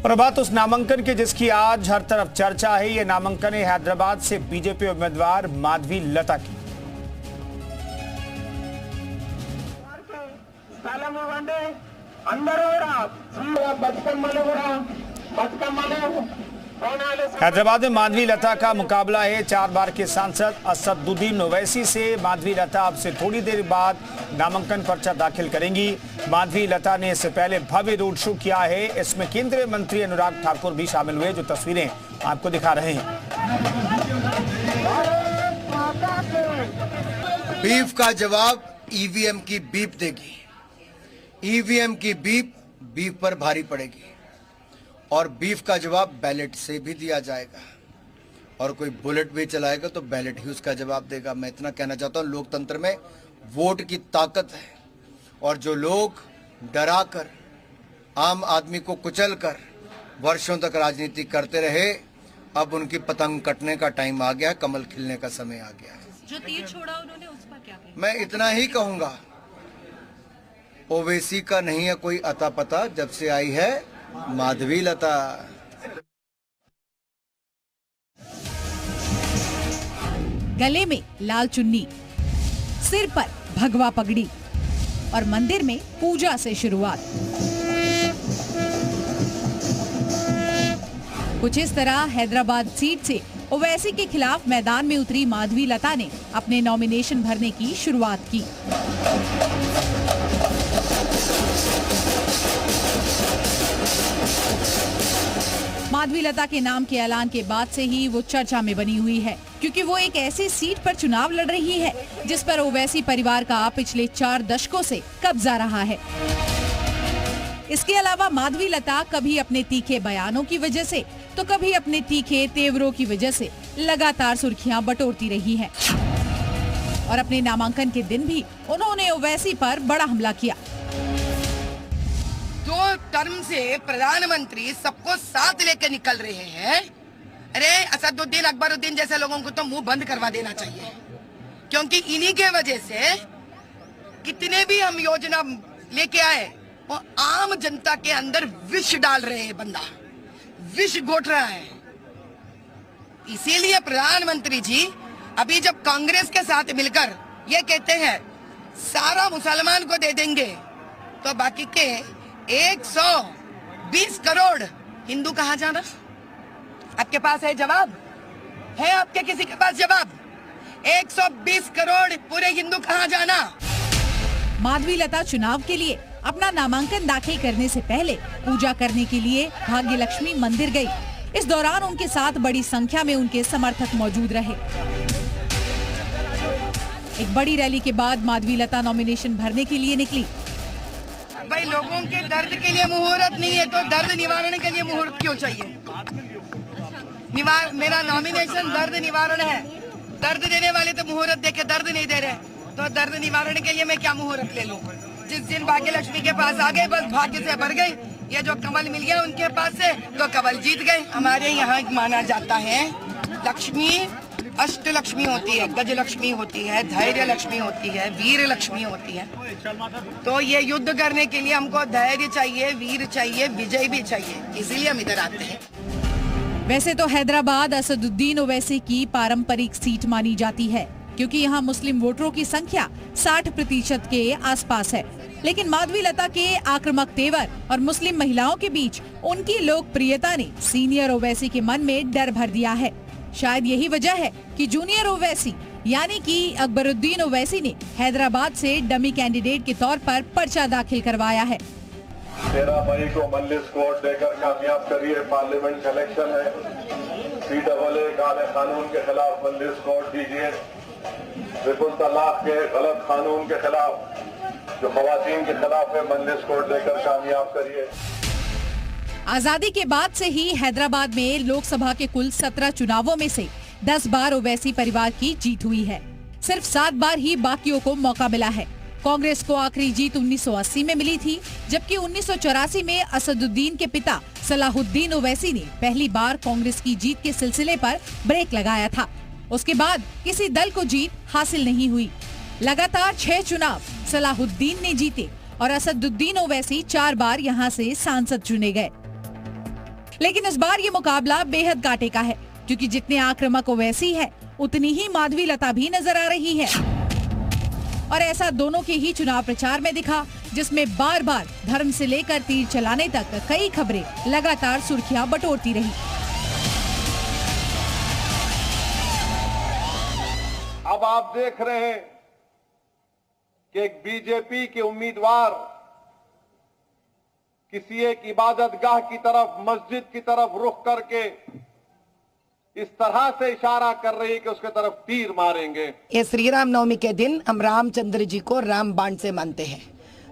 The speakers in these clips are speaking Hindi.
और बात उस नामांकन की जिसकी आज हर तरफ चर्चा है। ये नामांकन है हैदराबाद से बीजेपी उम्मीदवार माधवी लता की। हैदराबाद में माधवी लता का मुकाबला है 4 बार के सांसद असदुद्दीन ओवैसी से। माधवी लता अब से थोड़ी देर बाद नामांकन पर्चा दाखिल करेंगी। माधवी लता ने इससे पहले भव्य रोड शो किया है। इसमें केंद्रीय मंत्री अनुराग ठाकुर भी शामिल हुए, जो तस्वीरें आपको दिखा रहे हैं। बीफ का जवाब ईवीएम की बीप देगी। ईवीएम की बीप बीफ पर भारी पड़ेगी और बीफ का जवाब बैलेट से भी दिया जाएगा और कोई बुलेट भी चलाएगा तो बैलेट ही उसका जवाब देगा। मैं इतना कहना चाहता हूं, लोकतंत्र में वोट की ताकत है और जो लोग डरा कर आम आदमी को कुचल कर वर्षों तक राजनीति करते रहे, अब उनकी पतंग कटने का टाइम आ गया है, कमल खिलने का समय आ गया है। जो तीर छोड़ा उन्होंने उस पर क्या कहा? मैं इतना ही कहूंगा, ओवैसी का नहीं है कोई अता पता, जब से आई है माधवी लता। गले में लाल चुन्नी, सिर पर भगवा पगड़ी और मंदिर में पूजा से शुरुआत। कुछ इस तरह हैदराबाद सीट से ओवैसी के खिलाफ मैदान में उतरी माधवी लता ने अपने नॉमिनेशन भरने की शुरुआत की। माधवी लता के नाम के ऐलान के बाद से ही वो चर्चा में बनी हुई है, क्योंकि वो एक ऐसी सीट पर चुनाव लड़ रही है जिस पर ओवैसी परिवार का पिछले 4 दशकों से कब्जा रहा है। इसके अलावा माधवी लता कभी अपने तीखे बयानों की वजह से तो कभी अपने तीखे तेवरों की वजह से लगातार सुर्खियां बटोरती रही है और अपने नामांकन के दिन भी उन्होंने ओवैसी पर बड़ा हमला किया। 2 टर्म से प्रधानमंत्री सबको साथ लेकर निकल रहे हैं। अरे असदुद्दीन अकबरुद्दीन जैसे लोगों को तो मुंह बंद करवा देना चाहिए, क्योंकि इन्हीं के वजह से कितने भी हम योजना लेके आए वो आम जनता के अंदर विष डाल रहे हैं, बंदा विष घोट रहा है। इसीलिए प्रधानमंत्री जी अभी जब कांग्रेस के साथ मिलकर ये कहते हैं सारा मुसलमान को दे देंगे, तो बाकी के 120 करोड़ हिंदू कहाँ जाना? आपके पास है जवाब? है आपके किसी के पास जवाब? 120 करोड़ पूरे हिंदू कहाँ जाना? माधवी लता चुनाव के लिए अपना नामांकन दाखिल करने से पहले पूजा करने के लिए भाग्य लक्ष्मी मंदिर गई। इस दौरान उनके साथ बड़ी संख्या में उनके समर्थक मौजूद रहे। एक बड़ी रैली के बाद माधवी लता नॉमिनेशन भरने के लिए निकली। भाई लोगों के दर्द के लिए मुहूर्त नहीं है तो दर्द निवारण के लिए मुहूर्त क्यों चाहिए? मेरा नॉमिनेशन दर्द निवारण है। दर्द देने वाले तो मुहूर्त देके दर्द नहीं दे रहे, तो दर्द निवारण के लिए मैं क्या मुहूर्त ले लूं? जिस दिन भाग्य लक्ष्मी के पास आ गए बस भाग्य से भर गई। ये जो कमल मिल गया उनके पास से तो कमल जीत गए। हमारे यहाँ माना जाता है लक्ष्मी अष्ट लक्ष्मी होती है, गज लक्ष्मी होती है, धैर्य लक्ष्मी होती है, वीर लक्ष्मी होती है। तो ये युद्ध करने के लिए हमको धैर्य चाहिए, वीर चाहिए, विजय भी चाहिए, इसीलिए हम इधर आते हैं। वैसे तो हैदराबाद असदुद्दीन ओवैसी की पारंपरिक सीट मानी जाती है, क्योंकि यहाँ मुस्लिम वोटरों की संख्या 60% के आसपास है। लेकिन माधवी लता के आक्रामक तेवर और मुस्लिम महिलाओं के बीच उनकी लोकप्रियता ने सीनियर ओवैसी के मन में डर भर दिया है। शायद यही वजह है कि जूनियर ओवैसी यानी कि अकबरुद्दीन ओवैसी ने हैदराबाद से डमी कैंडिडेट के तौर पर पर्चा दाखिल करवाया है। 13 मई को मल्लिस कोर्ट देकर कामयाब करिए। पार्लियामेंट इलेक्शन है, CAA काले कानून के खिलाफ मल्लिस कोर्ट दीजिए। ट्रिपल तलाक के गलत कानून के खिलाफ जो खवातीन के खिलाफ है, मल्लिस कोर्ट देकर कामयाब करिए। आजादी के बाद से ही हैदराबाद में लोकसभा के कुल 17 चुनावों में से 10 बार ओवैसी परिवार की जीत हुई है। सिर्फ 7 बार ही बाकियों को मौका मिला है। कांग्रेस को आखिरी जीत 1980 में मिली थी, जबकि 1984 में असदुद्दीन के पिता सलाहुद्दीन ओवैसी ने पहली बार कांग्रेस की जीत के सिलसिले पर ब्रेक लगाया था। उसके बाद किसी दल को जीत हासिल नहीं हुई। लगातार 6 चुनाव सलाहुद्दीन ने जीते और असदुद्दीन ओवैसी 4 बार यहाँ से सांसद चुने गए। लेकिन इस बार ये मुकाबला बेहद कांटे का है, क्योंकि जितने आक्रामक ओवैसी है उतनी ही माधवी लता भी नजर आ रही है। और ऐसा दोनों के ही चुनाव प्रचार में दिखा, जिसमें बार बार धर्म से लेकर तीर चलाने तक कई खबरें लगातार सुर्खियां बटोरती रही। अब आप देख रहे हैं कि एक बीजेपी के उम्मीदवार किसी एक इबादतगाह की तरफ, मस्जिद की तरफ रुख करके इस तरह से इशारा कर रही है कि उसके तरफ तीर मारेंगे। ये श्री राम नवमी के दिन हम रामचंद्र जी को रामबाण से मानते हैं।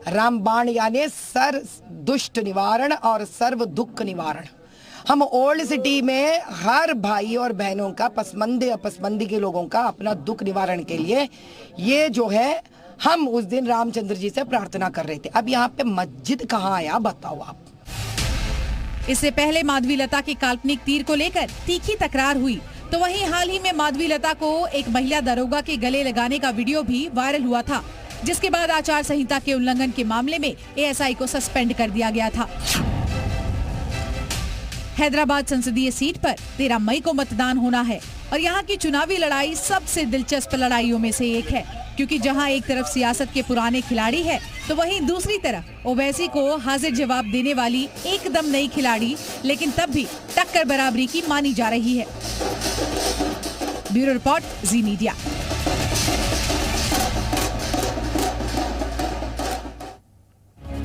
रामबाण यानी सर्व दुष्ट निवारण और सर्व दुख निवारण। हम ओल्ड सिटी में हर भाई और बहनों का, पसमंदे अपसमंदी के लोगों का अपना दुख निवारण के लिए ये जो है हम उस दिन रामचंद्र जी से प्रार्थना कर रहे थे। अब यहाँ पे मस्जिद कहाँ आया बताओ आप। इससे पहले माधवी लता के काल्पनिक तीर को लेकर तीखी तकरार हुई, तो वहीं हाल ही में माधवी लता को एक महिला दरोगा के गले लगाने का वीडियो भी वायरल हुआ था, जिसके बाद आचार संहिता के उल्लंघन के मामले में एएसआई को सस्पेंड कर दिया गया था। हैदराबाद संसदीय सीट पर 13 मई को मतदान होना है और यहाँ की चुनावी लड़ाई सबसे दिलचस्प लड़ाइयों में से एक है, क्योंकि जहाँ एक तरफ सियासत के पुराने खिलाड़ी है, तो वहीं दूसरी तरफ ओवैसी को हाजिर जवाब देने वाली एकदम नई खिलाड़ी, लेकिन तब भी टक्कर बराबरी की मानी जा रही है। ब्यूरो रिपोर्ट, जी मीडिया।